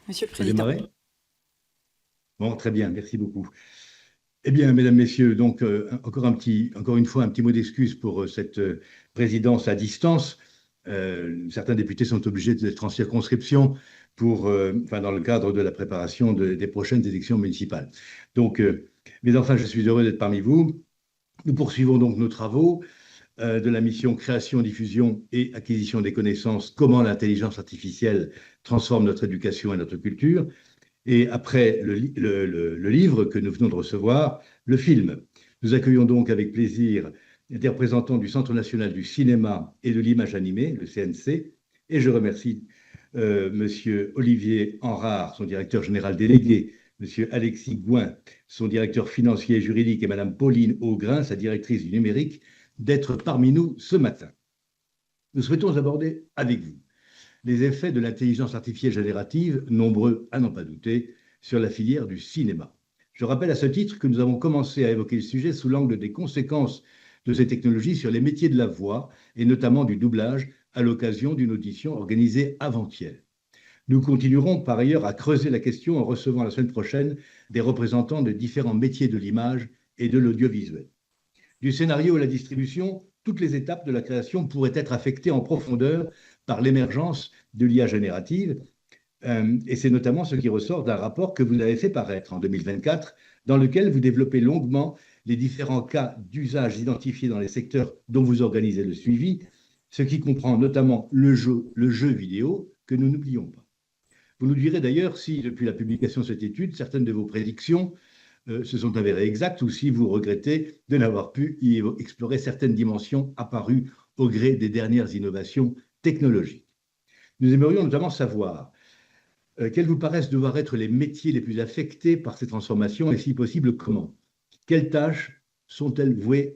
Monsieur le On peut Président. démarrer? Bon, très bien, merci beaucoup. Eh bien, mesdames, messieurs, donc encore une fois, un petit mot d'excuse pour cette présidence à distance. Certains députés sont obligés d'être en circonscription dans le cadre de la préparation des prochaines élections municipales. Donc, mais enfin, je suis heureux d'être parmi vous. Nous poursuivons donc nos travaux de la mission Création, diffusion et acquisition des connaissances, comment l'intelligence artificielle transforme notre éducation et notre culture. Et après le livre que nous venons de recevoir, le film. Nous accueillons donc avec plaisir des représentants du Centre national du cinéma et de l'image animée, le CNC, et je remercie Monsieur Olivier Henrard, son directeur général délégué, Monsieur Alexis Gouin, son directeur financier et juridique, et Madame Pauline Augrin, sa directrice du numérique, d'être parmi nous ce matin. Nous souhaitons aborder avec vous les effets de l'intelligence artificielle générative, nombreux à n'en pas douter, sur la filière du cinéma. Je rappelle à ce titre que nous avons commencé à évoquer le sujet sous l'angle des conséquences de ces technologies sur les métiers de la voix et notamment du doublage à l'occasion d'une audition organisée avant-hier. Nous continuerons par ailleurs à creuser la question en recevant la semaine prochaine des représentants de différents métiers de l'image et de l'audiovisuel. Du scénario à la distribution, toutes les étapes de la création pourraient être affectées en profondeur par l'émergence de l'IA générative. Et c'est notamment ce qui ressort d'un rapport que vous avez fait paraître en 2024, dans lequel vous développez longuement les différents cas d'usage identifiés dans les secteurs dont vous organisez le suivi, ce qui comprend notamment le jeu vidéo, que nous n'oublions pas. Vous nous direz d'ailleurs si, depuis la publication de cette étude, certaines de vos prédictions se sont avérées exactes ou si vous regrettez de n'avoir pu y explorer certaines dimensions apparues au gré des dernières innovations technologiques. Nous aimerions notamment savoir quels vous paraissent devoir être les métiers les plus affectés par ces transformations et si possible comment. Quelles tâches sont-elles vouées?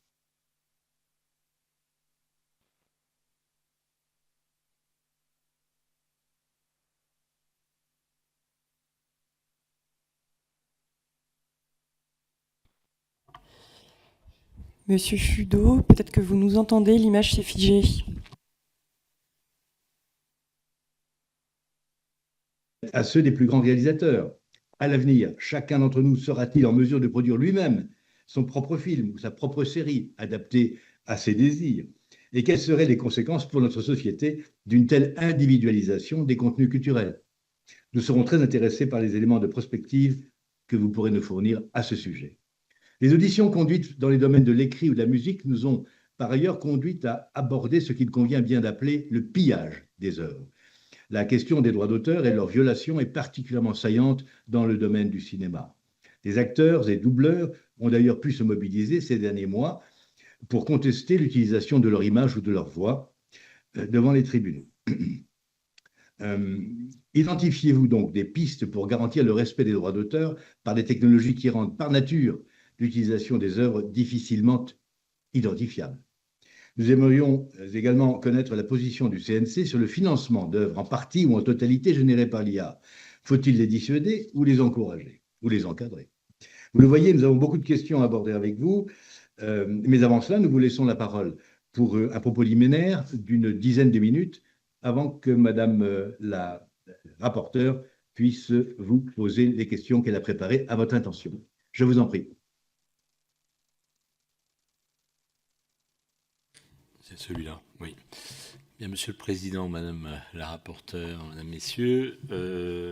Monsieur Fudo, peut-être que vous nous entendez, l'image s'est figée. À ceux des plus grands réalisateurs. À l'avenir, chacun d'entre nous sera-t-il en mesure de produire lui-même son propre film ou sa propre série adaptée à ses désirs? Et quelles seraient les conséquences pour notre société d'une telle individualisation des contenus culturels? Nous serons très intéressés par les éléments de prospective que vous pourrez nous fournir à ce sujet. Les auditions conduites dans les domaines de l'écrit ou de la musique nous ont par ailleurs conduites à aborder ce qu'il convient bien d'appeler le pillage des œuvres. La question des droits d'auteur et de leur violation est particulièrement saillante dans le domaine du cinéma. Des acteurs et doubleurs ont d'ailleurs pu se mobiliser ces derniers mois pour contester l'utilisation de leur image ou de leur voix devant les tribunaux. Identifiez-vous donc des pistes pour garantir le respect des droits d'auteur par des technologies qui rendent par nature l'utilisation des œuvres difficilement identifiables? Nous aimerions également connaître la position du CNC sur le financement d'œuvres en partie ou en totalité générées par l'IA. Faut-il les dissuader ou les encourager ou les encadrer? Vous le voyez, nous avons beaucoup de questions à aborder avec vous, mais avant cela, nous vous laissons la parole pour un propos liminaire d'une dizaine de minutes avant que Madame la rapporteure puisse vous poser les questions qu'elle a préparées à votre intention. Je vous en prie. C'est celui-là, oui. Bien, Monsieur le Président, Madame la rapporteure, Mesdames, Messieurs,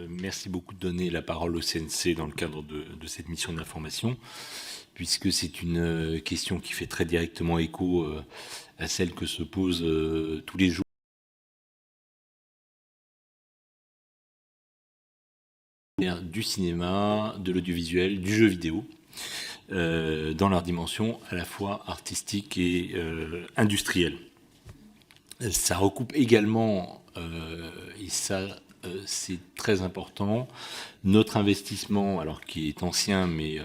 merci beaucoup de donner la parole au CNC dans le cadre de cette mission d'information, puisque c'est une question qui fait très directement écho à celle que se posent tous les jours du cinéma, de l'audiovisuel, du jeu vidéo, dans leur dimension à la fois artistique et industrielle. Ça recoupe également, et ça c'est très important, notre investissement, alors qui est ancien mais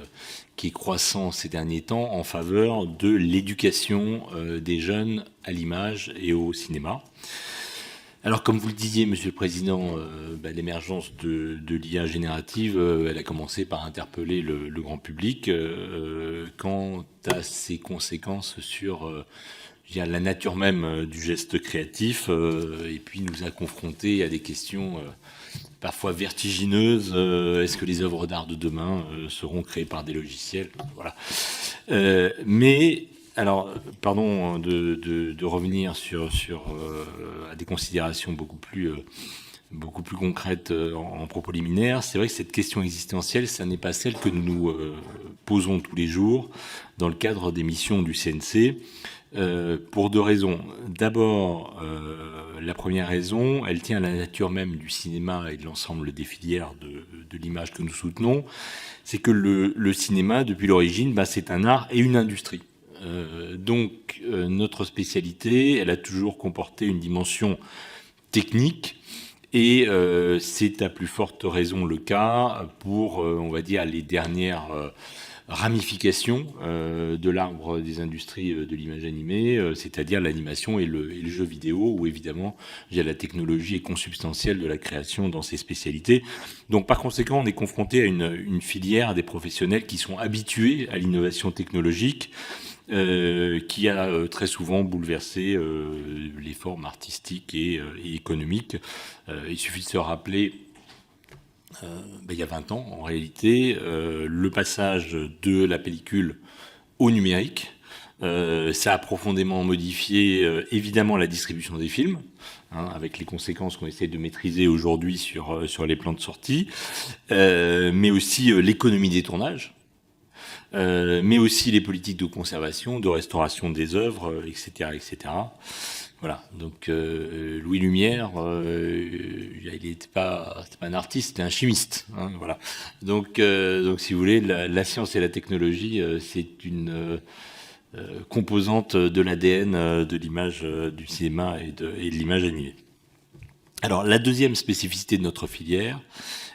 qui est croissant ces derniers temps, en faveur de l'éducation des jeunes à l'image et au cinéma. Alors, comme vous le disiez, Monsieur le Président, l'émergence de l'IA générative, elle a commencé par interpeller le grand public quant à ses conséquences sur la nature même du geste créatif, et puis nous a confrontés à des questions parfois vertigineuse. Est-ce que les œuvres d'art de demain seront créées par des logiciels? Voilà. Mais, alors, pardon de revenir à des considérations beaucoup plus concrètes en propos liminaire. C'est vrai que cette question existentielle, ça n'est pas celle que nous nous posons tous les jours dans le cadre des missions du CNC. Pour deux raisons. D'abord, la première raison, elle tient à la nature même du cinéma et de l'ensemble des filières de l'image que nous soutenons. C'est que le cinéma, depuis l'origine, c'est un art et une industrie. Donc, notre spécialité, elle a toujours comporté une dimension technique, et c'est à plus forte raison le cas pour, on va dire, les dernières ramifications de l'arbre des industries de l'image animée, c'est-à-dire l'animation et le jeu vidéo, où évidemment la technologie est consubstantielle de la création dans ces spécialités. Donc par conséquent, on est confronté à une filière, à des professionnels qui sont habitués à l'innovation technologique, qui a très souvent bouleversé les formes artistiques et économiques. Il suffit de se rappeler, il y a 20 ans, en réalité, le passage de la pellicule au numérique. Ça a profondément modifié, évidemment, la distribution des films, avec les conséquences qu'on essaie de maîtriser aujourd'hui sur les plans de sortie, mais aussi l'économie des tournages, mais aussi les politiques de conservation, de restauration des œuvres, etc., etc. Voilà, donc Louis Lumière, il n'était pas un artiste, c'était un chimiste. Voilà. Donc, si vous voulez, la science et la technologie, c'est une composante de l'ADN de l'image du cinéma et de l'image animée. Alors, la deuxième spécificité de notre filière,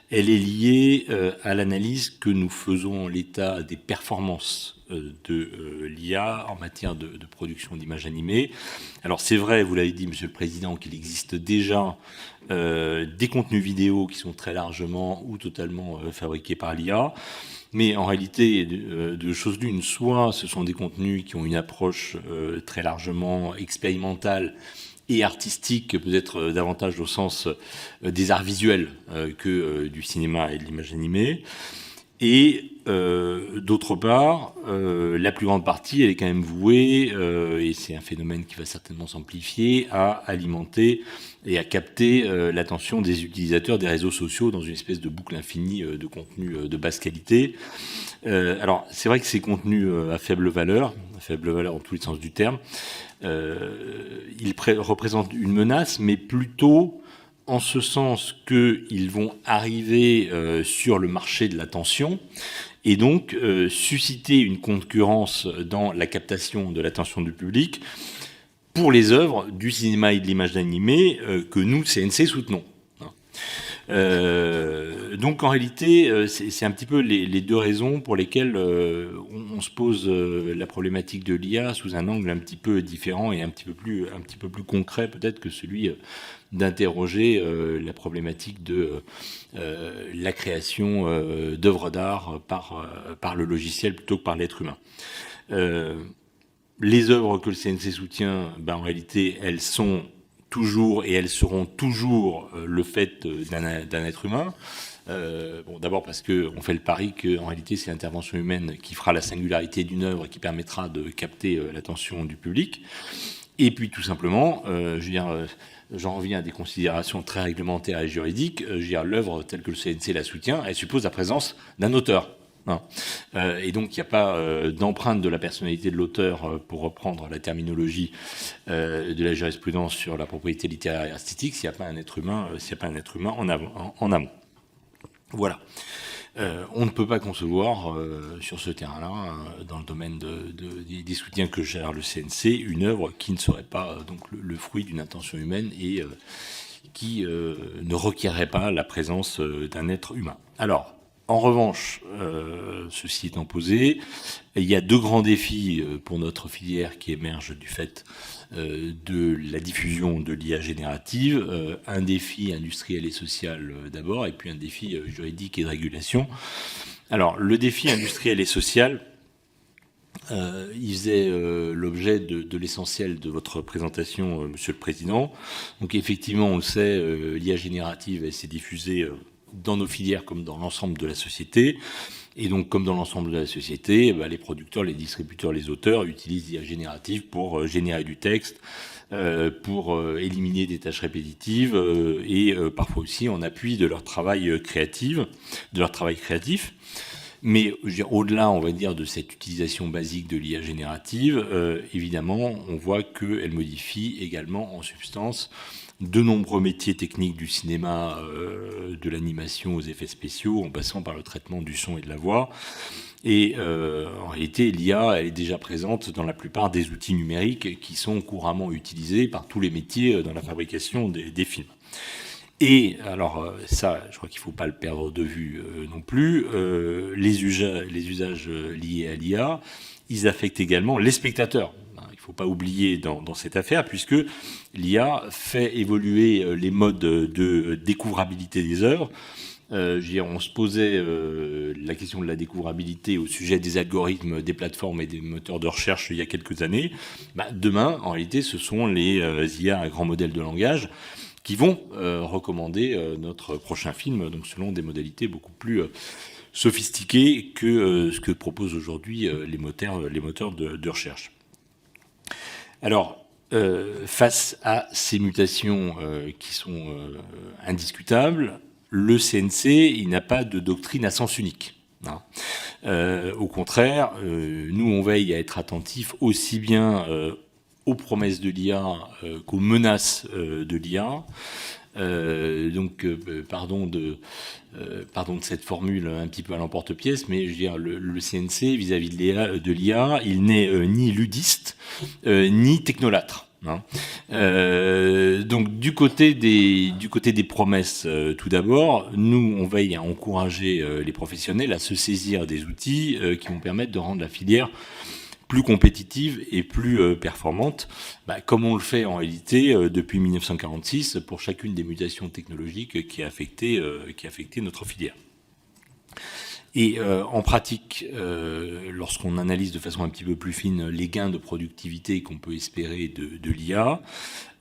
elle est liée à l'analyse que nous faisons en l'état des performances de l'IA en matière de production d'images animées. Alors c'est vrai, vous l'avez dit, Monsieur le Président, qu'il existe déjà des contenus vidéo qui sont très largement ou totalement fabriqués par l'IA. Mais en réalité, deux choses l'une, soit ce sont des contenus qui ont une approche très largement expérimentale et artistique, peut-être davantage au sens des arts visuels que du cinéma et de l'image animée. Et d'autre part, la plus grande partie, elle est quand même vouée, et c'est un phénomène qui va certainement s'amplifier, à alimenter et à capter l'attention des utilisateurs des réseaux sociaux dans une espèce de boucle infinie de contenus de basse qualité. Alors, c'est vrai que ces contenus à faible valeur dans tous les sens du terme, ils représentent une menace, mais plutôt en ce sens qu'ils vont arriver sur le marché de l'attention et donc susciter une concurrence dans la captation de l'attention du public pour les œuvres du cinéma et de l'image animée que nous, CNC, soutenons. Donc en réalité, c'est un petit peu les deux raisons pour lesquelles on se pose la problématique de l'IA sous un angle un petit peu différent et un petit peu plus concret peut-être que celui d'interroger la problématique de la création d'œuvres d'art par le logiciel plutôt que par l'être humain. Les œuvres que le CNC soutient, en réalité, elles sont toujours et elles seront toujours le fait d'un être humain. D'abord parce qu'on fait le pari qu'en réalité c'est l'intervention humaine qui fera la singularité d'une œuvre et qui permettra de capter l'attention du public. Et puis tout simplement, j'en reviens à des considérations très réglementaires et juridiques. L'œuvre telle que le CNC la soutient, elle suppose la présence d'un auteur. Et donc, il n'y a pas d'empreinte de la personnalité de l'auteur, pour reprendre la terminologie de la jurisprudence sur la propriété littéraire et artistique, s'il n'y a pas un être humain, en amont. Voilà. On ne peut pas concevoir sur ce terrain-là, dans le domaine des soutiens que gère le CNC, une œuvre qui ne serait pas donc le fruit d'une intention humaine et qui ne requerrait pas la présence d'un être humain. Alors, en revanche, ceci étant posé, il y a deux grands défis pour notre filière qui émergent du fait de la diffusion de l'IA générative. Un défi industriel et social d'abord, et puis un défi juridique et de régulation. Alors, le défi industriel et social, il faisait l'objet de l'essentiel de votre présentation, Monsieur le Président. Donc effectivement, on le sait, l'IA générative s'est diffusée dans nos filières comme dans l'ensemble de la société. Et donc, comme dans l'ensemble de la société, les producteurs, les distributeurs, les auteurs utilisent l'IA générative pour générer du texte, pour éliminer des tâches répétitives et parfois aussi en appui de leur travail créatif. Mais au-delà, on va dire, de cette utilisation basique de l'IA générative, évidemment, on voit qu'elle modifie également en substance de nombreux métiers techniques du cinéma, de l'animation aux effets spéciaux, en passant par le traitement du son et de la voix. Et en réalité, l'IA, elle est déjà présente dans la plupart des outils numériques qui sont couramment utilisés par tous les métiers dans la fabrication des films. Et alors ça, je crois qu'il ne faut pas le perdre de vue non plus, les usages liés à l'IA, ils affectent également les spectateurs. Il ne faut pas oublier dans cette affaire, puisque l'IA fait évoluer les modes de découvrabilité des œuvres. On se posait la question de la découvrabilité au sujet des algorithmes, des plateformes et des moteurs de recherche il y a quelques années. Demain, en réalité, ce sont les IA à grand modèle de langage qui vont recommander notre prochain film, donc selon des modalités beaucoup plus sophistiquées que ce que proposent aujourd'hui les moteurs de recherche. Alors, face à ces mutations qui sont indiscutables, le CNC, il n'a pas de doctrine à sens unique. Au contraire, nous, on veille à être attentifs aussi bien aux promesses de l'IA qu'aux menaces de l'IA. Pardon de cette formule un petit peu à l'emporte-pièce, mais je veux dire, le CNC, vis-à-vis de l'IA, il n'est ni ludiste, ni technolâtre. Donc du côté des promesses, tout d'abord, nous on veille à encourager les professionnels à se saisir des outils qui vont permettre de rendre la filière plus compétitive et plus performante, comme on le fait en réalité depuis 1946 pour chacune des mutations technologiques qui a affecté notre filière. Et en pratique, lorsqu'on analyse de façon un petit peu plus fine les gains de productivité qu'on peut espérer de l'IA,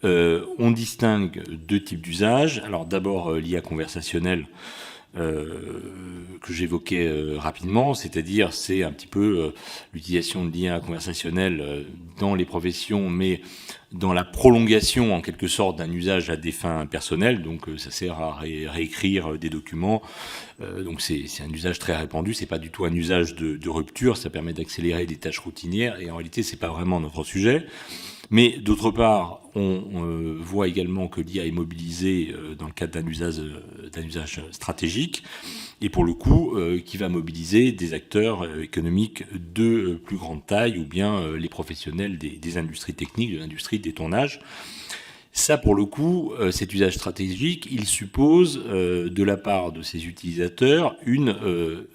on distingue deux types d'usages. Alors d'abord l'IA conversationnelle, que j'évoquais rapidement, c'est-à-dire c'est un petit peu l'utilisation de l'IA conversationnelle dans les professions, mais dans la prolongation en quelque sorte d'un usage à des fins personnelles. Donc ça sert à réécrire des documents. Donc c'est un usage très répandu. C'est pas du tout un usage de rupture. Ça permet d'accélérer des tâches routinières. Et en réalité, c'est pas vraiment notre sujet. Mais d'autre part, on voit également que l'IA est mobilisée dans le cadre d'un usage stratégique, et pour le coup, qui va mobiliser des acteurs économiques de plus grande taille, ou bien les professionnels des industries techniques, de l'industrie des tournages. Ça, pour le coup, cet usage stratégique, il suppose de la part de ces utilisateurs une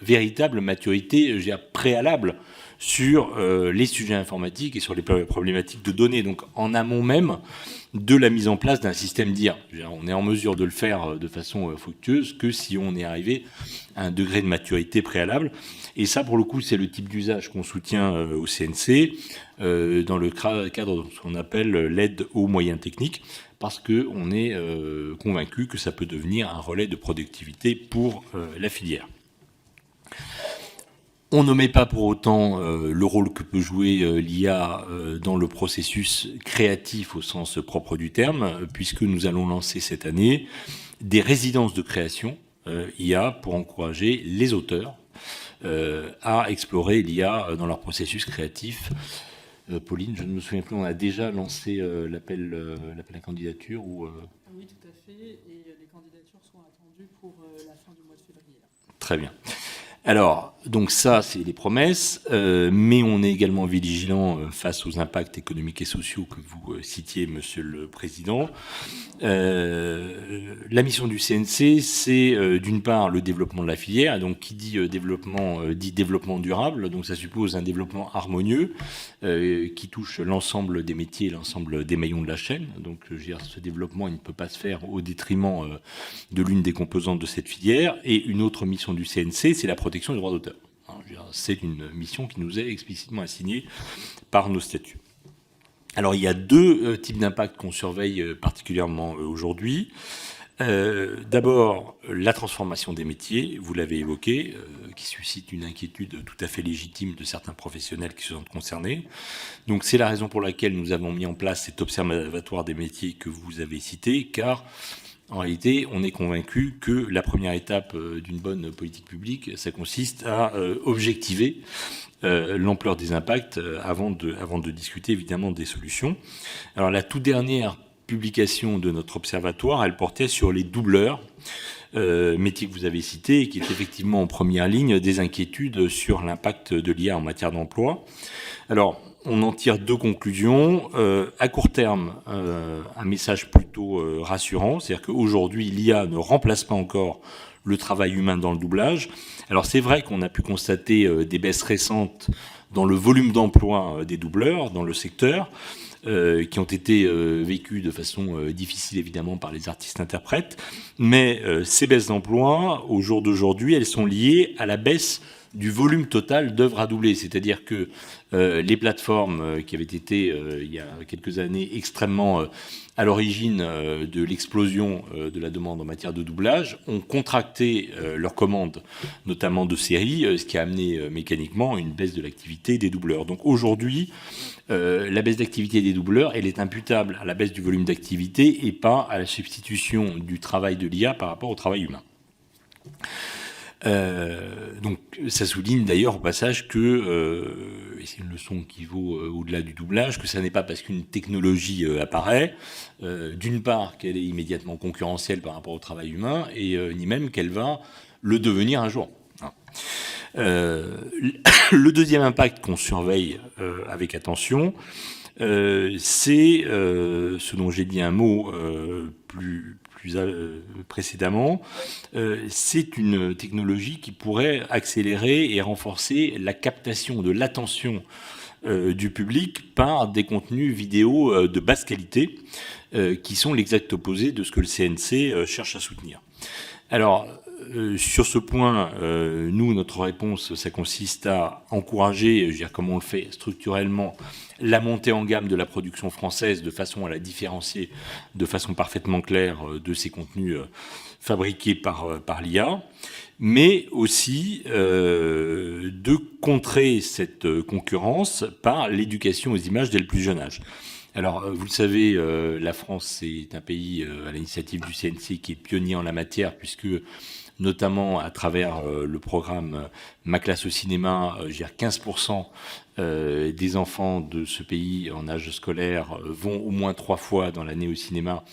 véritable maturité préalable sur les sujets informatiques et sur les problématiques de données, donc en amont même de la mise en place d'un système d'IA. On est en mesure de le faire de façon fructueuse que si on est arrivé à un degré de maturité préalable. Et ça, pour le coup, c'est le type d'usage qu'on soutient au CNC dans le cadre de ce qu'on appelle l'aide aux moyens techniques, parce qu'on est convaincu que ça peut devenir un relais de productivité pour la filière. On n'omet pas pour autant le rôle que peut jouer l'IA dans le processus créatif au sens propre du terme, puisque nous allons lancer cette année des résidences de création IA pour encourager les auteurs à explorer l'IA dans leur processus créatif. Pauline, je ne me souviens plus, on a déjà lancé l'appel à candidature ou Oui, tout à fait, et les candidatures sont attendues pour la fin du mois de février. Très bien. Alors, donc ça, c'est les promesses, mais on est également vigilant face aux impacts économiques et sociaux que vous citiez, Monsieur le Président. La mission du CNC, c'est d'une part le développement de la filière, donc qui dit développement dit développement durable, donc ça suppose un développement harmonieux qui touche l'ensemble des métiers, l'ensemble des maillons de la chaîne. Donc, je veux dire, ce développement, il ne peut pas se faire au détriment de l'une des composantes de cette filière. Et une autre mission du CNC, c'est la protection des droits d'auteur. C'est une mission qui nous est explicitement assignée par nos statuts. Alors, il y a deux types d'impacts qu'on surveille particulièrement aujourd'hui. D'abord, la transformation des métiers, vous l'avez évoqué, qui suscite une inquiétude tout à fait légitime de certains professionnels qui se sentent concernés. Donc c'est la raison pour laquelle nous avons mis en place cet observatoire des métiers que vous avez cité, car en réalité, on est convaincu que la première étape d'une bonne politique publique, ça consiste à objectiver l'ampleur des impacts avant de discuter évidemment des solutions. Alors la toute dernière publication de notre observatoire, elle portait sur les doubleurs, métier que vous avez cité, et qui est effectivement en première ligne des inquiétudes sur l'impact de l'IA en matière d'emploi. Alors, on en tire deux conclusions. À court terme, un message plutôt rassurant, c'est-à-dire qu'aujourd'hui, l'IA ne remplace pas encore le travail humain dans le doublage. Alors, c'est vrai qu'on a pu constater des baisses récentes dans le volume d'emploi des doubleurs dans le secteur, qui ont été vécues de façon difficile évidemment par les artistes-interprètes, mais ces baisses d'emploi, au jour d'aujourd'hui, elles sont liées à la baisse du volume total d'œuvres à doubler, c'est-à-dire que les plateformes qui avaient été, il y a quelques années, extrêmement à l'origine de l'explosion de la demande en matière de doublage, ont contracté leurs commandes, notamment de séries, ce qui a amené mécaniquement une baisse de l'activité des doubleurs. Donc aujourd'hui, la baisse d'activité des doubleurs, elle est imputable à la baisse du volume d'activité et pas à la substitution du travail de l'IA par rapport au travail humain. Donc ça souligne d'ailleurs au passage que, et c'est une leçon qui vaut au-delà du doublage, que ça n'est pas parce qu'une technologie apparaît, d'une part qu'elle est immédiatement concurrentielle par rapport au travail humain, et ni même qu'elle va le devenir un jour. Le deuxième impact qu'on surveille avec attention, c'est ce dont j'ai dit un mot plus précédemment, c'est une technologie qui pourrait accélérer et renforcer la captation de l'attention du public par des contenus vidéo de basse qualité, qui sont l'exact opposé de ce que le CNC cherche à soutenir. Alors, sur ce point, nous, notre réponse, ça consiste à encourager, je veux dire, comme on le fait structurellement, la montée en gamme de la production française de façon à la différencier de façon parfaitement claire de ces contenus fabriqués par l'IA, mais aussi de contrer cette concurrence par l'éducation aux images dès le plus jeune âge. Alors, vous le savez, la France est un pays à l'initiative du CNC qui est pionnier en la matière, puisque notamment à travers le programme Ma classe au cinéma, 15% des enfants de ce pays en âge scolaire vont au moins 3 fois dans l'année au cinéma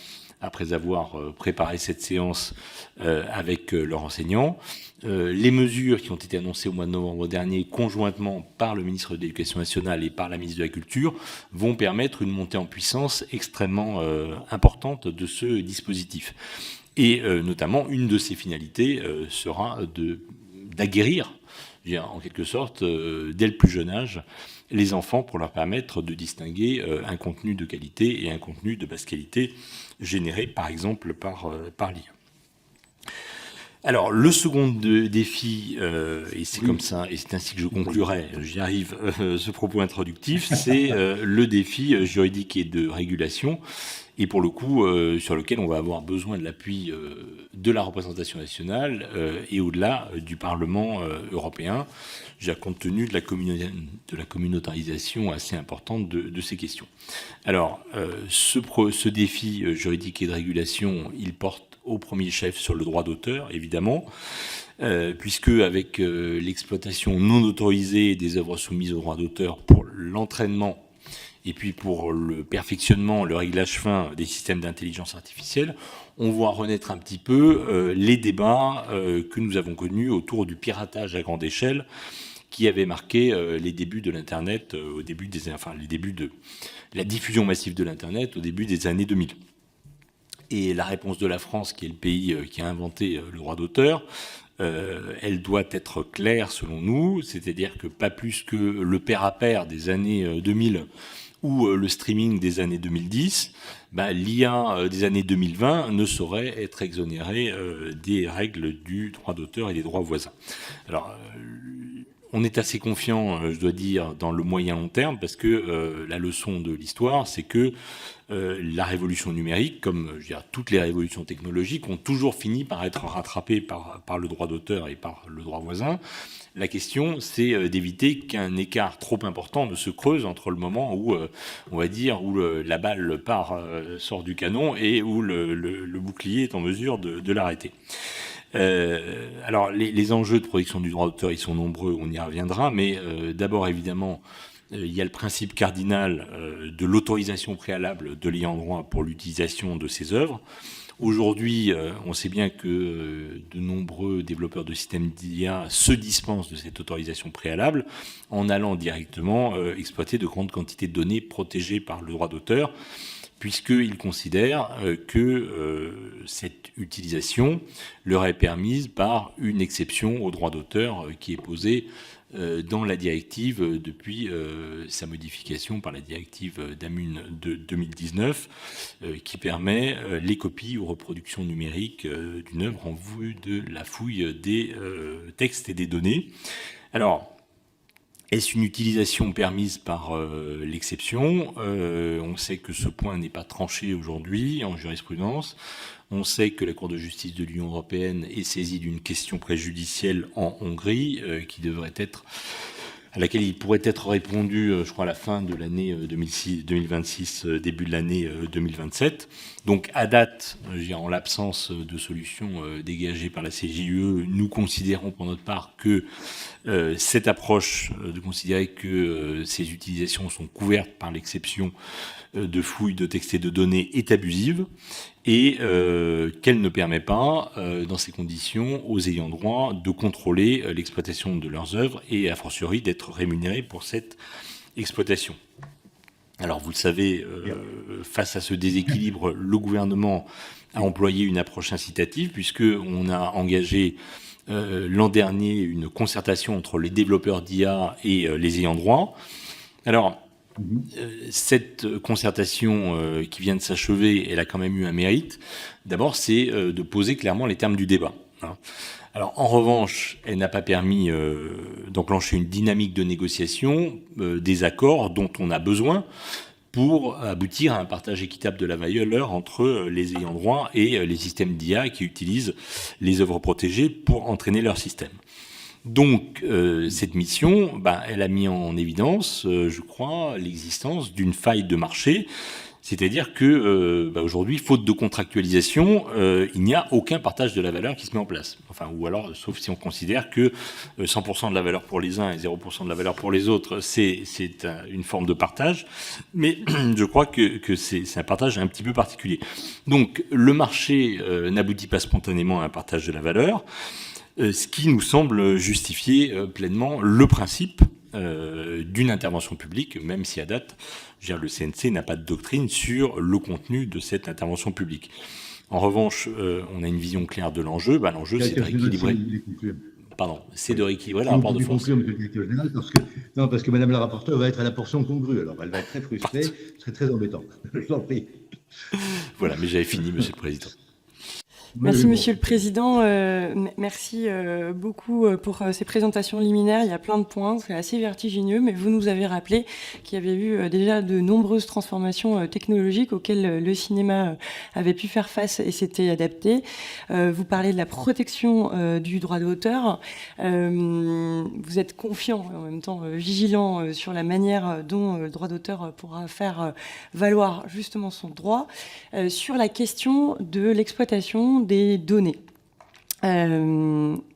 après avoir préparé cette séance avec leurs enseignants. Les mesures qui ont été annoncées au mois de novembre dernier, conjointement par le ministre de l'Éducation nationale et par la ministre de la Culture, vont permettre une montée en puissance extrêmement importante de ce dispositif. Et notamment, une de ses finalités sera d'aguerrir, en quelque sorte, dès le plus jeune âge, les enfants pour leur permettre de distinguer un contenu de qualité et un contenu de basse qualité généré, par exemple, par l'IA. Alors, le second défi, et c'est comme ça, et c'est ainsi que je conclurai, j'y arrive, ce propos introductif, c'est le défi juridique et de régulation, et pour le coup, sur lequel on va avoir besoin de l'appui de la représentation nationale et au-delà du Parlement européen, compte tenu de la communautarisation assez importante de ces questions. Alors, ce défi juridique et de régulation, il porte au premier chef sur le droit d'auteur, évidemment, puisque avec l'exploitation non autorisée des œuvres soumises au droit d'auteur pour l'entraînement et puis pour le perfectionnement, le réglage fin des systèmes d'intelligence artificielle, on voit renaître un petit peu les débats que nous avons connus autour du piratage à grande échelle qui avait marqué les débuts de l'Internet, les débuts de la diffusion massive de l'Internet au début des années 2000. Et la réponse de la France, qui est le pays qui a inventé le droit d'auteur, elle doit être claire selon nous, c'est-à-dire que pas plus que le pair à pair des années 2000 ou le streaming des années 2010, l'IA des années 2020 ne saurait être exonérée des règles du droit d'auteur et des droits voisins. Alors, on est assez confiant, je dois dire, dans le moyen long terme, parce que la leçon de l'histoire, c'est que la révolution numérique, comme je dirais, toutes les révolutions technologiques, ont toujours fini par être rattrapées par le droit d'auteur et par le droit voisin. La question, c'est d'éviter qu'un écart trop important ne se creuse entre le moment où, on va dire, où la balle sort du canon et où le bouclier est en mesure de l'arrêter. Alors, les enjeux de protection du droit d'auteur, ils sont nombreux, on y reviendra, mais d'abord, évidemment, il y a le principe cardinal de l'autorisation préalable de l'ayant droit pour l'utilisation de ses œuvres. Aujourd'hui, on sait bien que de nombreux développeurs de systèmes d'IA se dispensent de cette autorisation préalable en allant directement exploiter de grandes quantités de données protégées par le droit d'auteur, puisqu'ils considèrent que cette utilisation leur est permise par une exception au droit d'auteur qui est posée dans la directive depuis sa modification par la directive d'Amun de 2019 qui permet les copies ou reproductions numériques d'une œuvre en vue de la fouille des textes et des données. Alors, est-ce une utilisation permise par l'exception ? On sait que ce point n'est pas tranché aujourd'hui en jurisprudence. On sait que la Cour de justice de l'Union européenne est saisie d'une question préjudicielle en Hongrie à laquelle il pourrait être répondu, je crois, à la fin de l'année 2026, début de l'année 2027. Donc, à date, en l'absence de solution dégagée par la CJUE, nous considérons pour notre part que cette approche de considérer que ces utilisations sont couvertes par l'exception de fouilles de textes et de données est abusive et qu'elle ne permet pas, dans ces conditions, aux ayants droit de contrôler l'exploitation de leurs œuvres et, a fortiori, d'être rémunérés pour cette exploitation. Alors, vous le savez, face à ce déséquilibre, le gouvernement a employé une approche incitative puisqu'on a engagé l'an dernier une concertation entre les développeurs d'IA et les ayants droit. Alors, cette concertation qui vient de s'achever, elle a quand même eu un mérite. D'abord, c'est de poser clairement les termes du débat. Alors, en revanche, elle n'a pas permis d'enclencher une dynamique de négociation des accords dont on a besoin pour aboutir à un partage équitable de la valeur entre les ayants droit et les systèmes d'IA qui utilisent les œuvres protégées pour entraîner leur système. Donc, cette mission, elle a mis en évidence, je crois, l'existence d'une faille de marché, c'est-à-dire que aujourd'hui, faute de contractualisation, il n'y a aucun partage de la valeur qui se met en place. Enfin, ou alors, sauf si on considère que 100% de la valeur pour les uns et 0% de la valeur pour les autres, c'est une forme de partage. Mais je crois que c'est un partage un petit peu particulier. Donc, le marché n'aboutit pas spontanément à un partage de la valeur. Ce qui nous semble justifier pleinement le principe d'une intervention publique, même si à date, le CNC n'a pas de doctrine sur le contenu de cette intervention publique. En revanche, on a une vision claire de l'enjeu. L'enjeu, c'est de rééquilibrer. C'est de rééquilibrer le rapport de force. Parce que Madame la rapporteure va être à la portion congrue. Alors, elle va être très frustrée. Ce serait très embêtant. Je vous en prie. Voilà, mais j'avais fini, Monsieur le Président. Merci, Monsieur le Président. Merci beaucoup pour ces présentations liminaires. Il y a plein de points, c'est assez vertigineux, mais vous nous avez rappelé qu'il y avait eu déjà de nombreuses transformations technologiques auxquelles le cinéma avait pu faire face et s'était adapté. Vous parlez de la protection du droit d'auteur. Vous êtes confiant et en même temps vigilant sur la manière dont le droit d'auteur pourra faire valoir justement son droit. Sur la question de l'exploitation des données.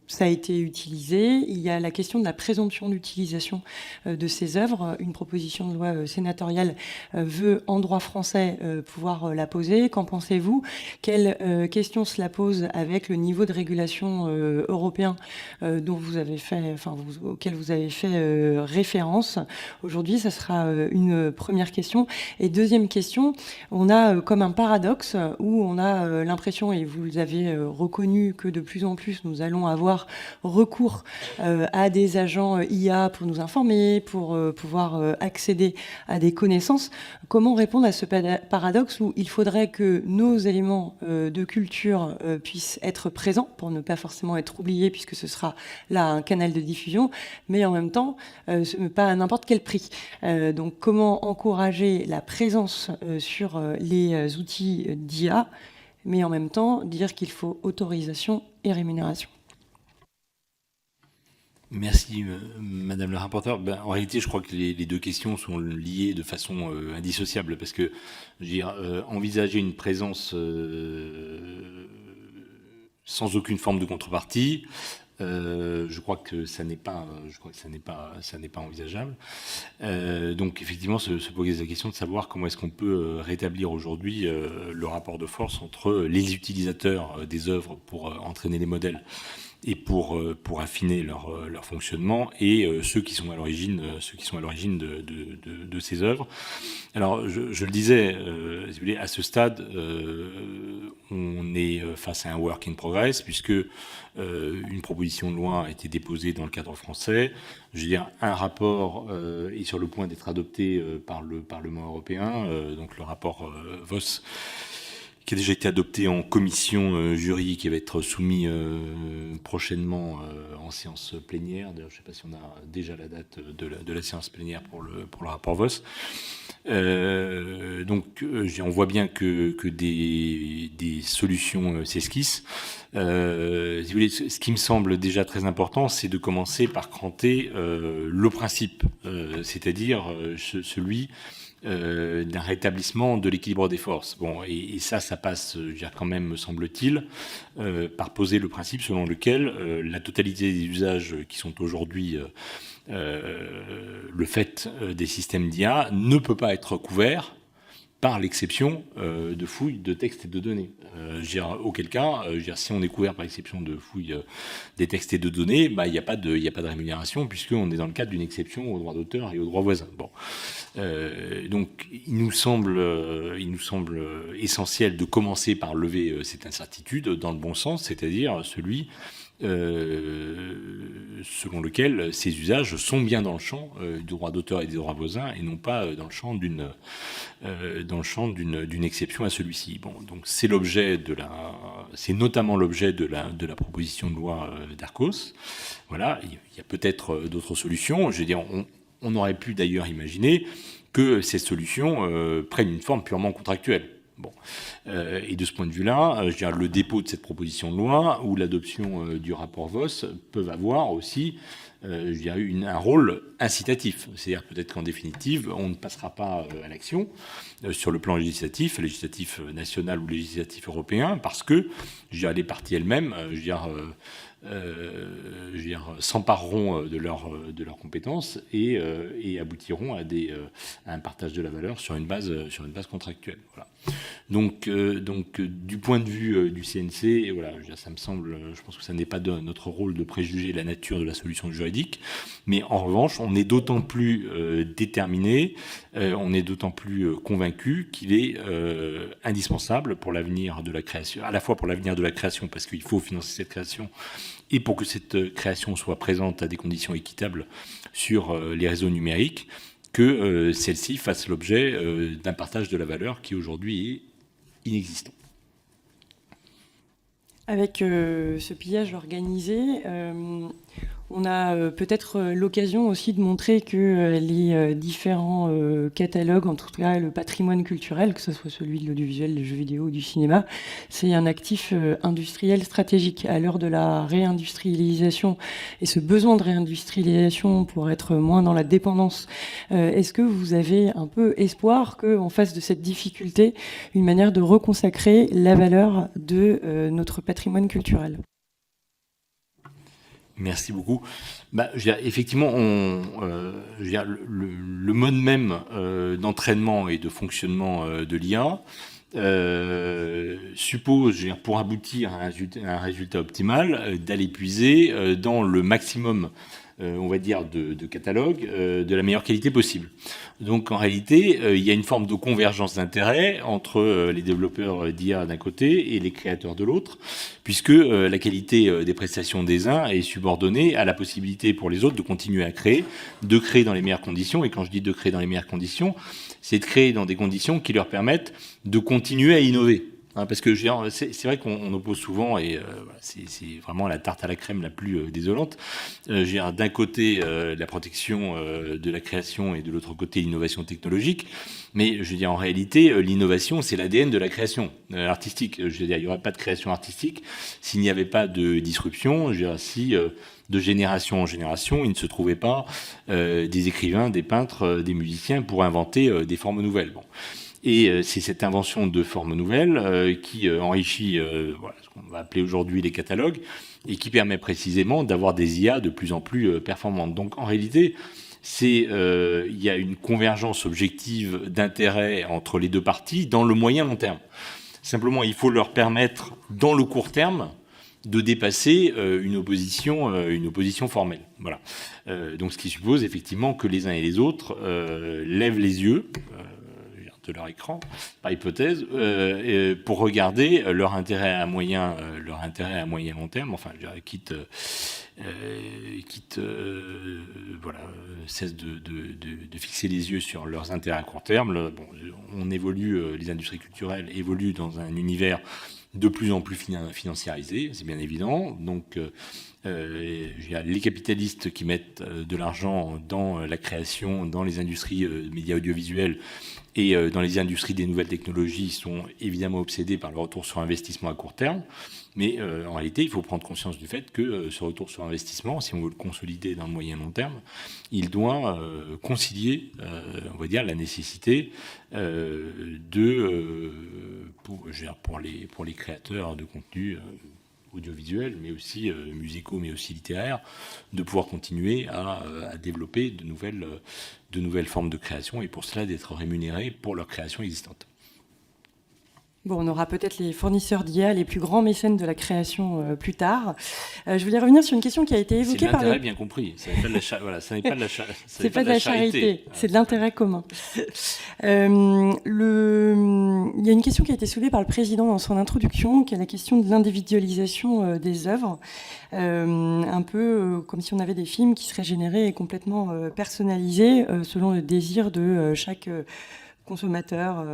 Ça a été utilisé. Il y a la question de la présomption d'utilisation de ces œuvres. Une proposition de loi sénatoriale veut, en droit français, pouvoir la poser. Qu'en pensez-vous ? Quelle question cela pose avec le niveau de régulation européen dont vous avez fait, auquel vous avez fait référence ? Aujourd'hui, ça sera une première question. Et deuxième question, on a comme un paradoxe où on a l'impression, et vous avez reconnu que de plus en plus, nous allons avoir avoir recours à des agents IA pour nous informer, pour pouvoir accéder à des connaissances. Comment répondre à ce paradoxe où il faudrait que nos éléments de culture puissent être présents pour ne pas forcément être oubliés, puisque ce sera là un canal de diffusion, mais en même temps, pas à n'importe quel prix. Donc comment encourager la présence sur les outils d'IA, mais en même temps dire qu'il faut autorisation et rémunération. Merci, Madame la rapporteure. En réalité, je crois que les deux questions sont liées de façon indissociable, parce que, je veux dire, envisager une présence sans aucune forme de contrepartie, je crois que ça n'est pas envisageable. Donc effectivement, se poser la question de savoir comment est-ce qu'on peut rétablir aujourd'hui le rapport de force entre les utilisateurs des œuvres pour entraîner les modèles et pour affiner leur fonctionnement, et ceux qui sont à l'origine de ces œuvres. Alors, je le disais, si vous voulez, à ce stade, on est face à un work in progress, puisque une proposition de loi a été déposée dans le cadre français. Je veux dire, un rapport est sur le point d'être adopté par le Parlement européen, donc le rapport Vos, qui a déjà été adopté en commission jury, qui va être soumis prochainement en séance plénière. D'ailleurs, je ne sais pas si on a déjà la date de la séance plénière pour le rapport Vos. Donc, on voit bien que des solutions s'esquissent. Si vous voulez, ce qui me semble déjà très important, c'est de commencer par cranter le principe, c'est-à-dire celui d'un rétablissement de l'équilibre des forces. Bon, et ça passe, je veux dire, quand même, me semble-t-il, par poser le principe selon lequel la totalité des usages qui sont aujourd'hui le fait des systèmes d'IA ne peut pas être couvert par l'exception de fouilles de textes et de données. Auquel cas, si on est couvert par l'exception de fouilles des textes et de données, il n'y a pas de rémunération, puisqu'on est dans le cadre d'une exception aux droits d'auteur et aux droits voisins. Bon. Donc, il nous semble essentiel de commencer par lever cette incertitude dans le bon sens, c'est-à-dire celui selon lequel ces usages sont bien dans le champ du droit d'auteur et des droits voisins, et non pas dans le champ d'une exception à celui-ci. Bon, donc c'est notamment l'objet de la proposition de loi d'Arcos. Voilà, il y a peut-être d'autres solutions. Je veux dire, on aurait pu d'ailleurs imaginer que ces solutions prennent une forme purement contractuelle. Bon. Et de ce point de vue-là, je dirais, le dépôt de cette proposition de loi ou l'adoption du rapport Vos peuvent avoir aussi je dirais, un rôle incitatif. C'est-à-dire peut-être qu'en définitive, on ne passera pas à l'action sur le plan législatif national ou législatif européen, parce que je dirais, les parties elles-mêmes s'empareront de leurs compétences et aboutiront à un partage de la valeur sur une base contractuelle. Voilà. Donc, du point de vue du CNC, et voilà, ça me semble, je pense que ça n'est pas notre rôle de préjuger la nature de la solution juridique, mais en revanche, on est d'autant plus déterminé, on est d'autant plus convaincu qu'il est indispensable pour l'avenir de la création, à la fois pour l'avenir de la création, parce qu'il faut financer cette création, et pour que cette création soit présente à des conditions équitables sur les réseaux numériques, que celle-ci fasse l'objet d'un partage de la valeur qui aujourd'hui est inexistant. Avec ce pillage organisé, on a peut-être l'occasion aussi de montrer que les différents catalogues, en tout cas le patrimoine culturel, que ce soit celui de l'audiovisuel, des jeux vidéo ou du cinéma, c'est un actif industriel stratégique. À l'heure de la réindustrialisation et ce besoin de réindustrialisation pour être moins dans la dépendance, est-ce que vous avez un peu espoir qu'en face de cette difficulté, une manière de reconsacrer la valeur de notre patrimoine culturel ? Merci beaucoup. Effectivement, le mode même d'entraînement et de fonctionnement de l'IA suppose, pour aboutir à un résultat optimal, d'aller puiser dans le maximum on va dire, de catalogue de la meilleure qualité possible. Donc en réalité, il y a une forme de convergence d'intérêts entre les développeurs d'IA d'un côté et les créateurs de l'autre, puisque la qualité des prestations des uns est subordonnée à la possibilité pour les autres de continuer à créer, de créer dans les meilleures conditions. Et quand je dis de créer dans les meilleures conditions, c'est de créer dans des conditions qui leur permettent de continuer à innover. Parce que c'est vrai qu'on oppose souvent, et c'est vraiment la tarte à la crème la plus désolante. D'un côté, la protection de la création et de l'autre côté, l'innovation technologique. Mais je veux dire, en réalité, l'innovation, c'est l'ADN de la création artistique. Je veux dire, il n'y aurait pas de création artistique s'il n'y avait pas de disruption. Je veux dire, si de génération en génération, il ne se trouvait pas des écrivains, des peintres, des musiciens pour inventer des formes nouvelles. Bon. Et c'est cette invention de formes nouvelles qui enrichit voilà, ce qu'on va appeler aujourd'hui les catalogues et qui permet précisément d'avoir des IA de plus en plus performantes. Donc en réalité, il y a une convergence objective d'intérêts entre les deux parties dans le moyen long terme. Simplement, il faut leur permettre, dans le court terme, de dépasser une opposition formelle. Voilà. Donc ce qui suppose effectivement que les uns et les autres lèvent les yeux de leur écran, par hypothèse, pour regarder leur intérêt à moyen long terme, enfin, je dirais, cesse de fixer les yeux sur leurs intérêts à court terme. Bon, les industries culturelles évoluent dans un univers de plus en plus financiarisé, c'est bien évident. Donc, les capitalistes qui mettent de l'argent dans la création, dans les industries médias audiovisuels et dans les industries des nouvelles technologies sont évidemment obsédés par le retour sur investissement à court terme. Mais en réalité, il faut prendre conscience du fait que ce retour sur investissement, si on veut le consolider dans le moyen long terme, il doit concilier, on va dire, la nécessité pour les créateurs de contenu audiovisuels, mais aussi musicaux, mais aussi littéraires, de pouvoir continuer à développer de nouvelles formes de création et pour cela d'être rémunérés pour leur création existante. Bon, on aura peut-être les fournisseurs d'IA, les plus grands mécènes de la création plus tard. Je voulais revenir sur une question qui a été évoquée par... C'est l'intérêt bien compris. Ça n'est pas de la voilà, ça n'est pas de la c'est pas de la charité, c'est de l'intérêt commun. Il y a une question qui a été soulevée par le président dans son introduction, qui est la question de l'individualisation des œuvres. Un peu comme si on avait des films qui seraient générés et complètement personnalisés selon le désir de chaque consommateur,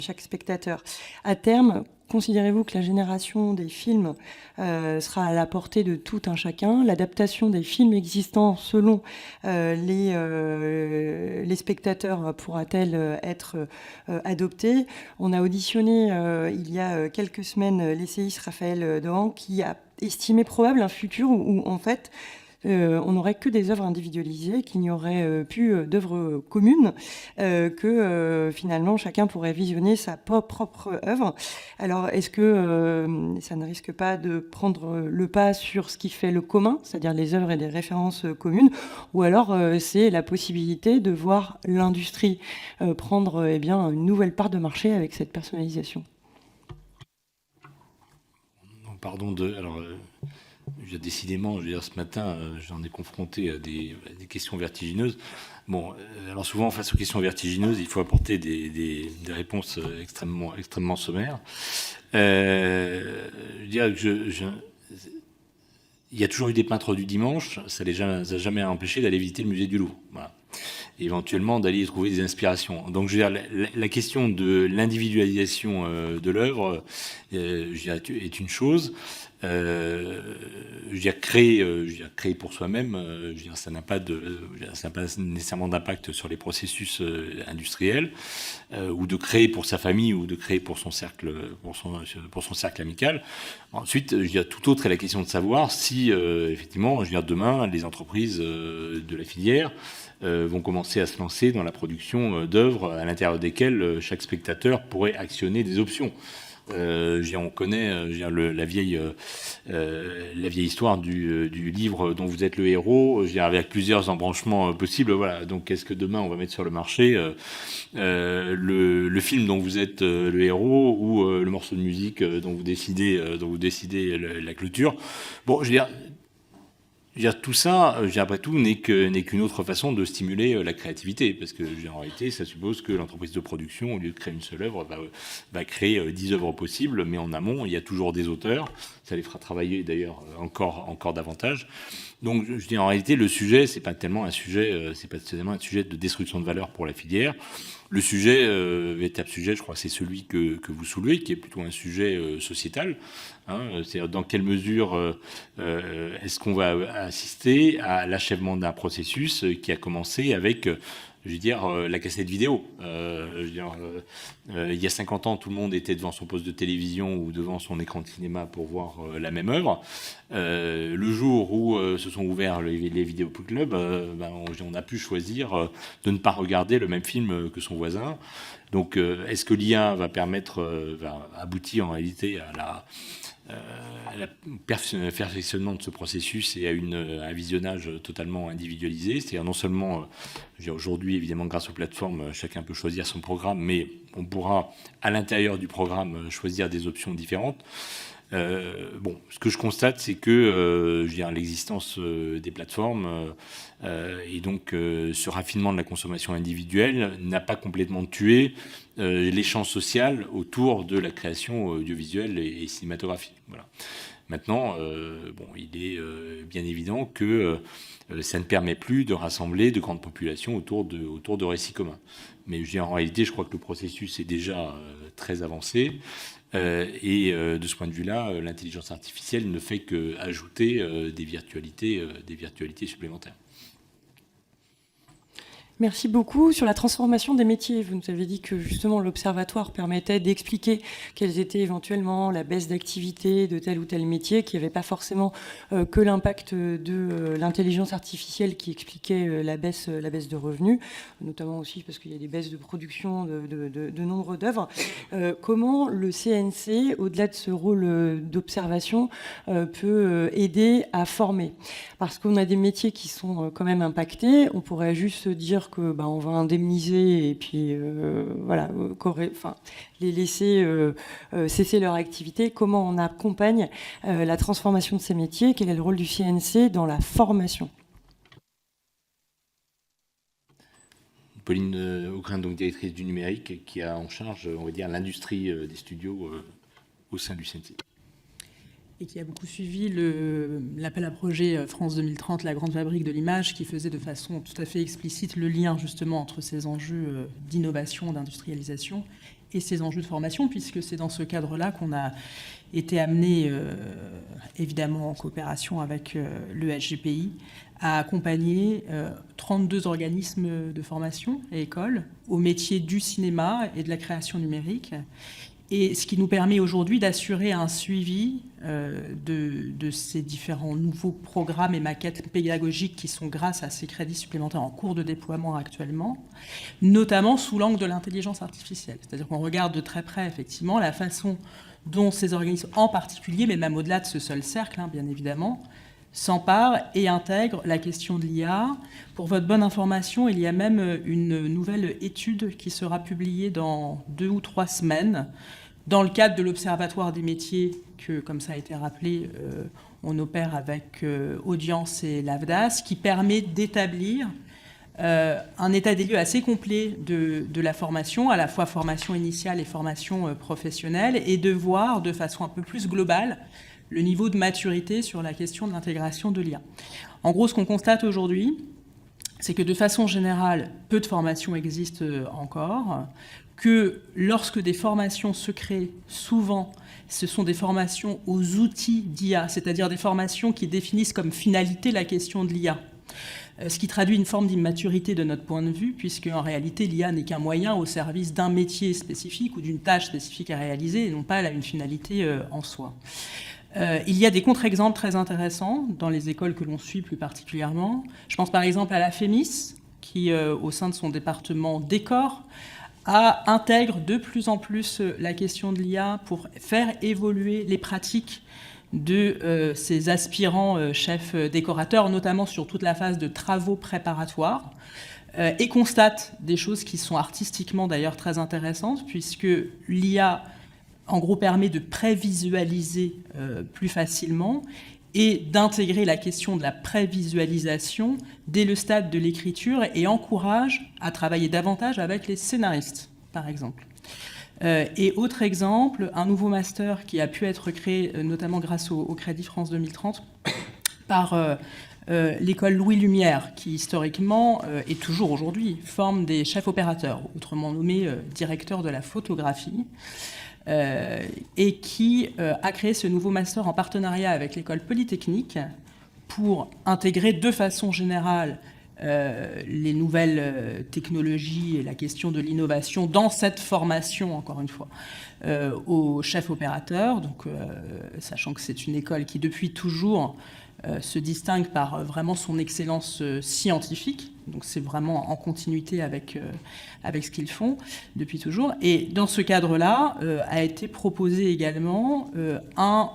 chaque spectateur. À terme, considérez-vous que la génération des films sera à la portée de tout un chacun, l'adaptation des films existants selon les spectateurs pourra-t-elle être adoptée? On a auditionné il y a quelques semaines l'essayiste Raphaël Dohan qui a estimé probable un futur où en fait on n'aurait que des œuvres individualisées, qu'il n'y aurait plus d'œuvres communes, que finalement chacun pourrait visionner sa propre œuvre. Alors est-ce que ça ne risque pas de prendre le pas sur ce qui fait le commun, c'est-à-dire les œuvres et des références communes, ou alors c'est la possibilité de voir l'industrie prendre une nouvelle part de marché avec cette personnalisation? Pardon décidément, je veux dire, ce matin, j'en ai confronté à des questions vertigineuses. Bon, alors souvent, face aux questions vertigineuses, il faut apporter des réponses extrêmement sommaires. Je dirais que il y a toujours eu des peintres du dimanche, ça ne les a jamais empêchés d'aller visiter le musée du Louvre. Voilà. Et éventuellement d'aller y trouver des inspirations. Donc, je veux dire, la question de l'individualisation de l'œuvre est une chose. Créer pour soi-même, ça n'a pas nécessairement d'impact sur les processus industriels, ou de créer pour sa famille, ou de créer pour son cercle, pour son cercle amical. Ensuite, tout autre est la question de savoir si, effectivement, demain, les entreprises de la filière vont commencer à se lancer dans la production d'œuvres à l'intérieur desquelles chaque spectateur pourrait actionner des options. On connaît la vieille histoire du livre dont vous êtes le héros, avec plusieurs embranchements possibles. Voilà. Donc, est-ce que demain on va mettre sur le marché le film dont vous êtes le héros ou le morceau de musique dont vous décidez la clôture? Bon, Je veux dire, tout ça, après tout, n'est qu'une autre façon de stimuler la créativité, parce que en réalité, ça suppose que l'entreprise de production, au lieu de créer une seule œuvre, va créer 10 œuvres possibles, mais en amont, il y a toujours des auteurs. Ça les fera travailler d'ailleurs encore davantage. Donc, je dis en réalité, le sujet, c'est pas tellement un sujet de destruction de valeur pour la filière. Le sujet, véritable sujet, je crois, c'est celui que vous soulevez, qui est plutôt un sujet sociétal. C'est-à-dire dans quelle mesure est-ce qu'on va assister à l'achèvement d'un processus qui a commencé avec, je veux dire, la cassette vidéo. Il y a 50 ans, tout le monde était devant son poste de télévision ou devant son écran de cinéma pour voir la même œuvre. Le jour où se sont ouverts les vidéoclubs, on a pu choisir de ne pas regarder le même film que son voisin. Donc, est-ce que l'IA va aboutir en réalité à perfectionnement de ce processus et à un visionnage totalement individualisé? C'est-à-dire non seulement, aujourd'hui, évidemment, grâce aux plateformes, chacun peut choisir son programme, mais on pourra, à l'intérieur du programme, choisir des options différentes. Ce que je constate, c'est que l'existence des plateformes et donc ce raffinement de la consommation individuelle n'a pas complètement tué l'échange social autour de la création audiovisuelle et cinématographique. Voilà. Maintenant, il est bien évident que ça ne permet plus de rassembler de grandes populations autour de récits communs. Mais en réalité, je crois que le processus est déjà très avancé. Et de ce point de vue-là, l'intelligence artificielle ne fait qu'ajouter des virtualités supplémentaires. Merci beaucoup. Sur la transformation des métiers, vous nous avez dit que justement l'observatoire permettait d'expliquer quelles étaient éventuellement la baisse d'activité de tel ou tel métier, qu'il n'y avait pas forcément que l'impact de l'intelligence artificielle qui expliquait la baisse de revenus, notamment aussi parce qu'il y a des baisses de production de nombre d'œuvres. Comment le CNC, au-delà de ce rôle d'observation, peut aider à former? Parce qu'on a des métiers qui sont quand même impactés. On pourrait juste se dire que on va indemniser et puis les laisser cesser leur activité. Comment on accompagne la transformation de ces métiers? Quel est le rôle du CNC dans la formation? Pauline Aucrin, donc directrice du numérique, qui a en charge, on va dire, l'industrie des studios au sein du CNC. Et qui a beaucoup suivi l'appel à projet France 2030, la grande fabrique de l'image, qui faisait de façon tout à fait explicite le lien justement entre ces enjeux d'innovation, d'industrialisation et ces enjeux de formation, puisque c'est dans ce cadre-là qu'on a été amené, évidemment en coopération avec le SGPI, à accompagner 32 organismes de formation et écoles au métier du cinéma et de la création numérique. Et ce qui nous permet aujourd'hui d'assurer un suivi de ces différents nouveaux programmes et maquettes pédagogiques qui sont grâce à ces crédits supplémentaires en cours de déploiement actuellement, notamment sous l'angle de l'intelligence artificielle. C'est-à-dire qu'on regarde de très près, effectivement, la façon dont ces organismes en particulier, mais même au-delà de ce seul cercle, bien évidemment, s'emparent et intègrent la question de l'IA. Pour votre bonne information, il y a même une nouvelle étude qui sera publiée dans 2 ou 3 semaines dans le cadre de l'Observatoire des métiers que, comme ça a été rappelé, on opère avec Audience et l'AFDAS, qui permet d'établir un état des lieux assez complet de la formation, à la fois formation initiale et formation professionnelle, et de voir de façon un peu plus globale le niveau de maturité sur la question de l'intégration de l'IA. En gros, ce qu'on constate aujourd'hui, c'est que de façon générale, peu de formations existent encore, que lorsque des formations se créent, souvent, ce sont des formations aux outils d'IA, c'est-à-dire des formations qui définissent comme finalité la question de l'IA. Ce qui traduit une forme d'immaturité de notre point de vue, puisque en réalité, l'IA n'est qu'un moyen au service d'un métier spécifique ou d'une tâche spécifique à réaliser, et non pas une finalité en soi. Il y a des contre-exemples très intéressants dans les écoles que l'on suit plus particulièrement. Je pense par exemple à la FEMIS, qui, au sein de son département décor, intègre de plus en plus la question de l'IA pour faire évoluer les pratiques de ces aspirants chefs décorateurs, notamment sur toute la phase de travaux préparatoires, et constate des choses qui sont artistiquement d'ailleurs très intéressantes, puisque l'IA en gros permet de prévisualiser plus facilement et d'intégrer la question de la prévisualisation dès le stade de l'écriture et encourage à travailler davantage avec les scénaristes, par exemple. Et autre exemple, un nouveau master qui a pu être créé notamment grâce au Crédit France 2030 par l'école Louis Lumière, qui historiquement et toujours aujourd'hui forme des chefs opérateurs, autrement nommés directeurs de la photographie, et qui a créé ce nouveau master en partenariat avec l'école Polytechnique pour intégrer de façon générale les nouvelles technologies et la question de l'innovation dans cette formation, encore une fois, aux chefs opérateurs, donc, sachant que c'est une école qui depuis toujours se distingue par vraiment son excellence scientifique, donc c'est vraiment en continuité avec ce qu'ils font depuis toujours. Et dans ce cadre-là, a été proposé également un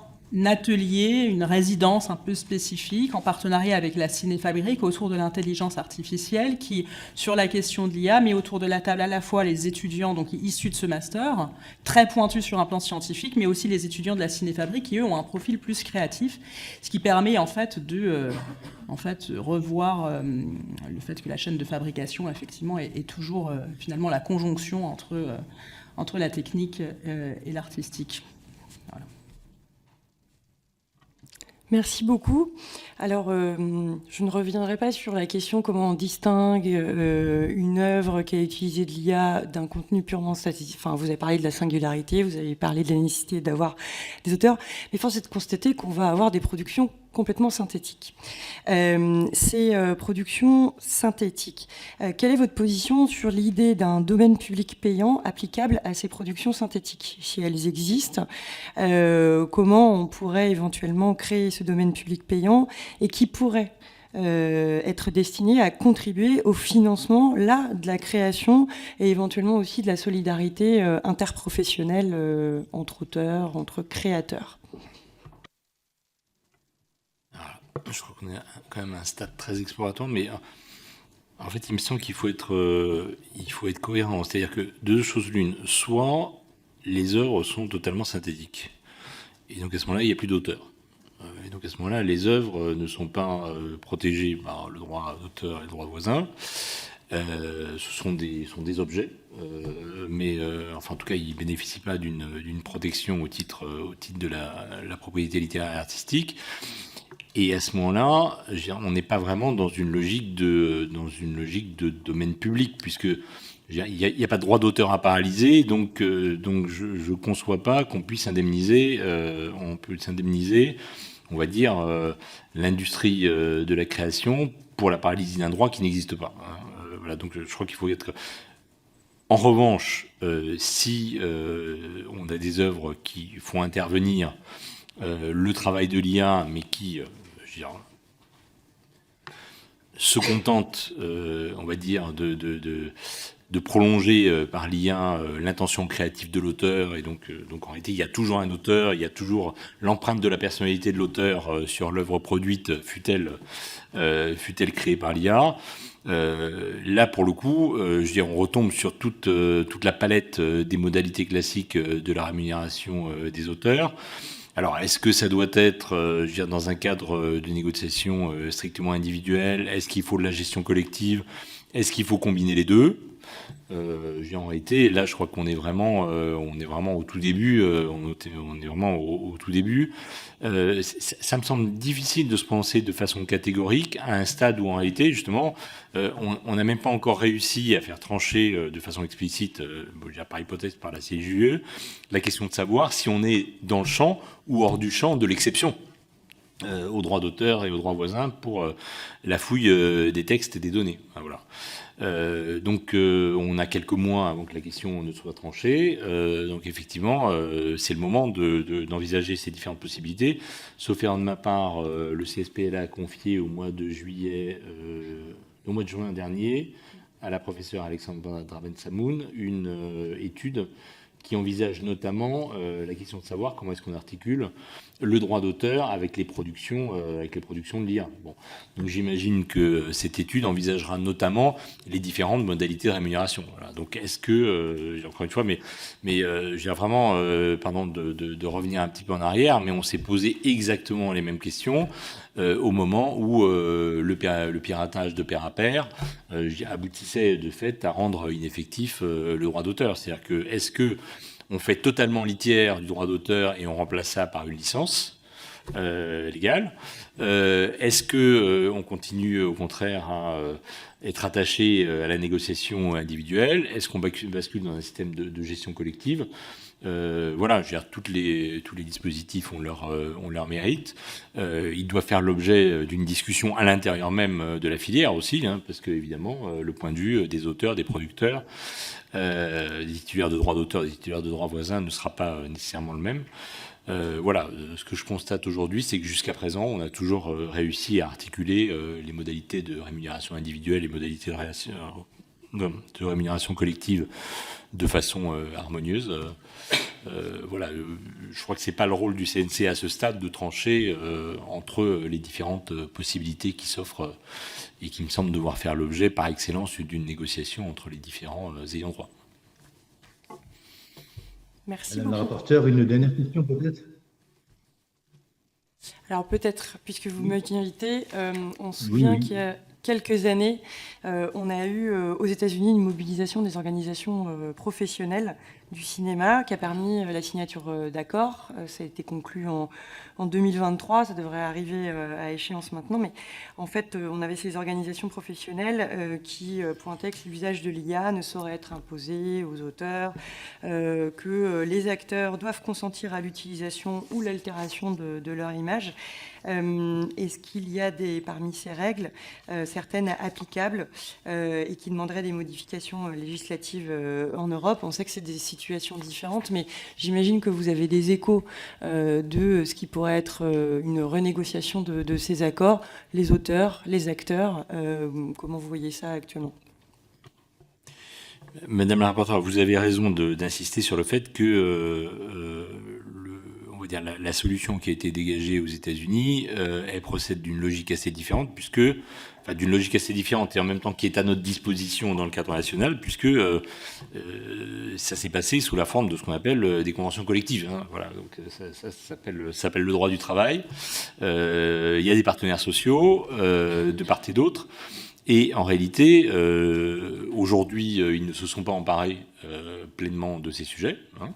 atelier, une résidence un peu spécifique en partenariat avec la Cinéfabrique autour de l'intelligence artificielle qui, sur la question de l'IA, met autour de la table à la fois les étudiants donc issus de ce master, très pointus sur un plan scientifique, mais aussi les étudiants de la Cinéfabrique qui, eux, ont un profil plus créatif, ce qui permet en fait de revoir le fait que la chaîne de fabrication, effectivement, est toujours finalement la conjonction entre la technique et l'artistique. Voilà. Merci beaucoup. Alors, je ne reviendrai pas sur la question comment on distingue une œuvre qui a utilisé de l'IA d'un contenu purement statistique. Enfin, vous avez parlé de la singularité, vous avez parlé de la nécessité d'avoir des auteurs, mais force est de constater qu'on va avoir des productions complètement synthétiques. Ces productions synthétiques, quelle est votre position sur l'idée d'un domaine public payant applicable à ces productions synthétiques? Si elles existent, comment on pourrait éventuellement créer ce domaine public payant et qui pourrait être destiné à contribuer au financement là, de la création et éventuellement aussi de la solidarité interprofessionnelle entre auteurs, entre créateurs? Je crois qu'on est quand même à un stade très exploratoire, mais en fait, il me semble qu'il faut être cohérent. C'est-à-dire que deux choses l'une, soit les œuvres sont totalement synthétiques, et donc à ce moment-là, il n'y a plus d'auteur. Et donc à ce moment-là, les œuvres ne sont pas protégées par le droit d'auteur et le droit voisin. Ce sont des objets, mais enfin en tout cas, ils ne bénéficient pas d'une protection au titre de la propriété littéraire et artistique. Et à ce moment-là, on n'est pas vraiment dans une logique de domaine public, puisque il n'y a pas de droit d'auteur à paralyser, donc je ne conçois pas qu'on puisse indemniser, on va dire, l'industrie de la création pour la paralysie d'un droit qui n'existe pas. Voilà, donc je crois qu'il faut être... En revanche, si on a des œuvres qui font intervenir le travail de l'IA, mais qui... se contente, on va dire, de prolonger par l'IA l'intention créative de l'auteur. Et donc en réalité, il y a toujours un auteur, il y a toujours l'empreinte de la personnalité de l'auteur sur l'œuvre produite, fût-elle créée par l'IA. Là, pour le coup, on retombe sur toute la palette des modalités classiques de la rémunération des auteurs. Alors, est-ce que ça doit être dans un cadre de négociation strictement individuelle? Est-ce qu'il faut de la gestion collective? Est-ce qu'il faut combiner les deux? En réalité, là, je crois qu'on est vraiment au tout début. On est vraiment au tout début. Ça me semble difficile de se prononcer de façon catégorique à un stade où, en réalité, justement, on n'a même pas encore réussi à faire trancher de façon explicite, par hypothèse par la CJUE, la question de savoir si on est dans le champ ou hors du champ de l'exception aux droits d'auteur et aux droits voisins pour la fouille des textes et des données. Voilà. Donc on a quelques mois avant que la question ne soit tranchée. Donc effectivement, c'est le moment d'envisager ces différentes possibilités. Sauf erreur de ma part, le CSPLA a confié au mois de juin dernier à la professeure Alexandra Draven-Samoun une étude qui envisage notamment la question de savoir comment est-ce qu'on articule le droit d'auteur avec les productions de l'IA. Bon. Donc j'imagine que cette étude envisagera notamment les différentes modalités de rémunération. Voilà. Donc est-ce que, encore une fois, mais j'ai vraiment, pardon de revenir un petit peu en arrière, mais on s'est posé exactement les mêmes questions au moment où le piratage de pair à pair aboutissait de fait à rendre ineffectif le droit d'auteur. C'est-à-dire que est-ce que on fait totalement litière du droit d'auteur et on remplace ça par une licence légale. Est-ce qu'on continue au contraire à être attaché à la négociation individuelle? Est-ce qu'on bascule dans un système de gestion collective? Voilà, je veux dire, tous les dispositifs ont leur mérite. Ils doivent faire l'objet d'une discussion à l'intérieur même de la filière aussi, hein, parce que évidemment, le point de vue des auteurs, des producteurs, des titulaires de droits d'auteur, des titulaires de droits voisins ne sera pas nécessairement le même. Voilà, ce que je constate aujourd'hui, c'est que jusqu'à présent, on a toujours réussi à articuler les modalités de rémunération individuelle, les modalités de rémunération collective de façon harmonieuse. Voilà, je crois que c'est pas le rôle du CNC à ce stade de trancher entre les différentes possibilités qui s'offrent et qui me semblent devoir faire l'objet par excellence d'une négociation entre les différents ayants droit. Merci Madame la beaucoup. rapporteure, une dernière question peut-être? Alors peut-être, puisque vous m'avez invité, on se souvient qu'il y a quelques années, on a eu aux États-Unis une mobilisation des organisations professionnelles du cinéma qui a permis la signature d'accords. Ça a été conclu en 2023, ça devrait arriver à échéance maintenant, mais en fait, on avait ces organisations professionnelles qui pointaient que l'usage de l'IA ne saurait être imposé aux auteurs, que les acteurs doivent consentir à l'utilisation ou l'altération de leur image. Est-ce qu'il y a parmi ces règles certaines applicables et qui demanderaient des modifications législatives en Europe? On sait que c'est des situations différentes, mais j'imagine que vous avez des échos de ce qui pourrait être une renégociation de ces accords, les auteurs, les acteurs. Comment vous voyez ça actuellement? Madame la rapporteure, vous avez raison d'insister sur le fait que on va dire la solution qui a été dégagée aux États-Unis, elle procède d'une logique assez différente, d'une logique assez différente et en même temps qui est à notre disposition dans le cadre national, puisque ça s'est passé sous la forme de ce qu'on appelle des conventions collectives. Hein, voilà, donc ça s'appelle le droit du travail. Il y a des partenaires sociaux de part et d'autre. Et en réalité, aujourd'hui, ils ne se sont pas emparés pleinement de ces sujets. Hein.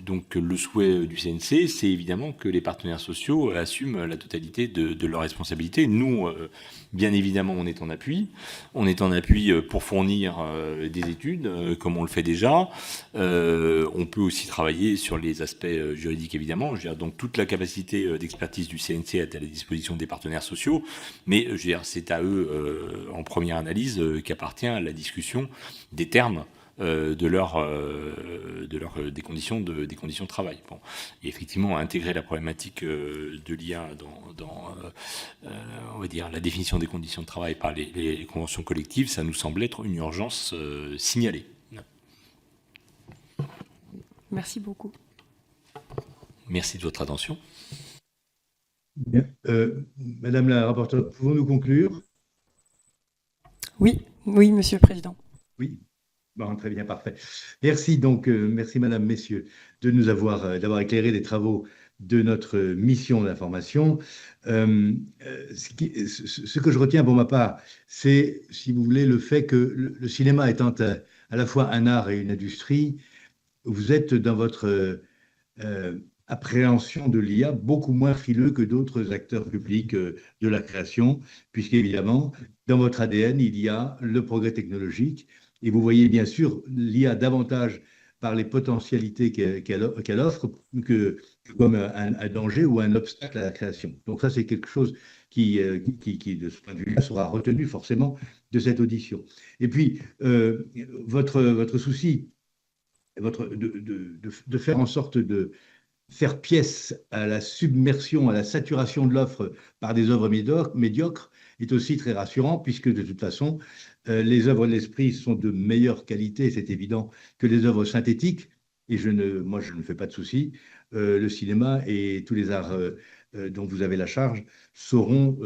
Donc le souhait du CNC, c'est évidemment que les partenaires sociaux assument la totalité de leurs responsabilités. Nous, bien évidemment, on est en appui. On est en appui pour fournir des études, comme on le fait déjà. On peut aussi travailler sur les aspects juridiques, évidemment. Je veux dire, donc toute la capacité d'expertise du CNC est à la disposition des partenaires sociaux. Mais je veux dire, c'est à eux, en première analyse, qu'appartient la discussion des termes des conditions de travail. Bon. Et effectivement, intégrer la problématique de l'IA dans on va dire, la définition des conditions de travail par les conventions collectives, ça nous semble être une urgence signalée. Merci beaucoup. Merci de votre attention. Bien. Madame la rapporteure, pouvons-nous conclure? Oui, Monsieur le Président. Oui. Bon, très bien, parfait. Merci donc, merci Madame, Messieurs, de nous d'avoir éclairé les travaux de notre mission d'information. Ce que je retiens pour ma part, c'est, si vous voulez, le fait que le cinéma étant à la fois un art et une industrie, vous êtes dans votre appréhension de l'IA beaucoup moins frileux que d'autres acteurs publics de la création, puisqu'évidemment, dans votre ADN, il y a le progrès technologique. Et vous voyez bien sûr l'IA davantage par les potentialités qu'elle offre que comme un danger ou un obstacle à la création. Donc ça, c'est quelque chose qui, de ce point de vue-là, sera retenu forcément de cette audition. Et puis, votre souci de faire en sorte faire pièce à la submersion, à la saturation de l'offre par des œuvres médiocres est aussi très rassurant, puisque de toute façon, les œuvres de l'esprit sont de meilleure qualité, c'est évident, que les œuvres synthétiques. Et moi, je ne fais pas de souci. Le cinéma et tous les arts dont vous avez la charge sauront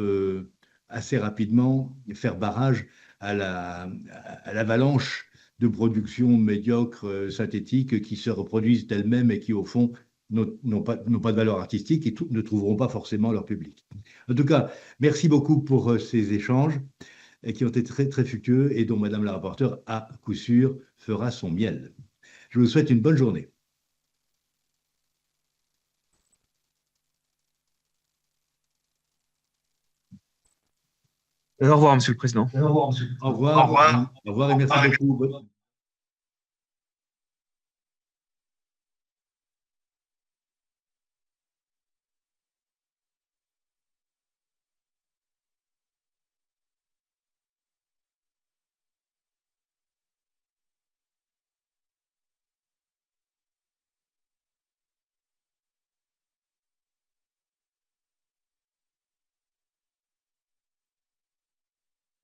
assez rapidement faire barrage à l'avalanche de productions médiocres, synthétiques, qui se reproduisent elles-mêmes et qui, au fond, n'ont pas de valeur artistique et ne trouveront pas forcément leur public. En tout cas, merci beaucoup pour ces échanges qui ont été très, très fructueux et dont Madame la rapporteure, à coup sûr, fera son miel. Je vous souhaite une bonne journée. Au revoir, Monsieur le Président. Au revoir. Au revoir et merci beaucoup.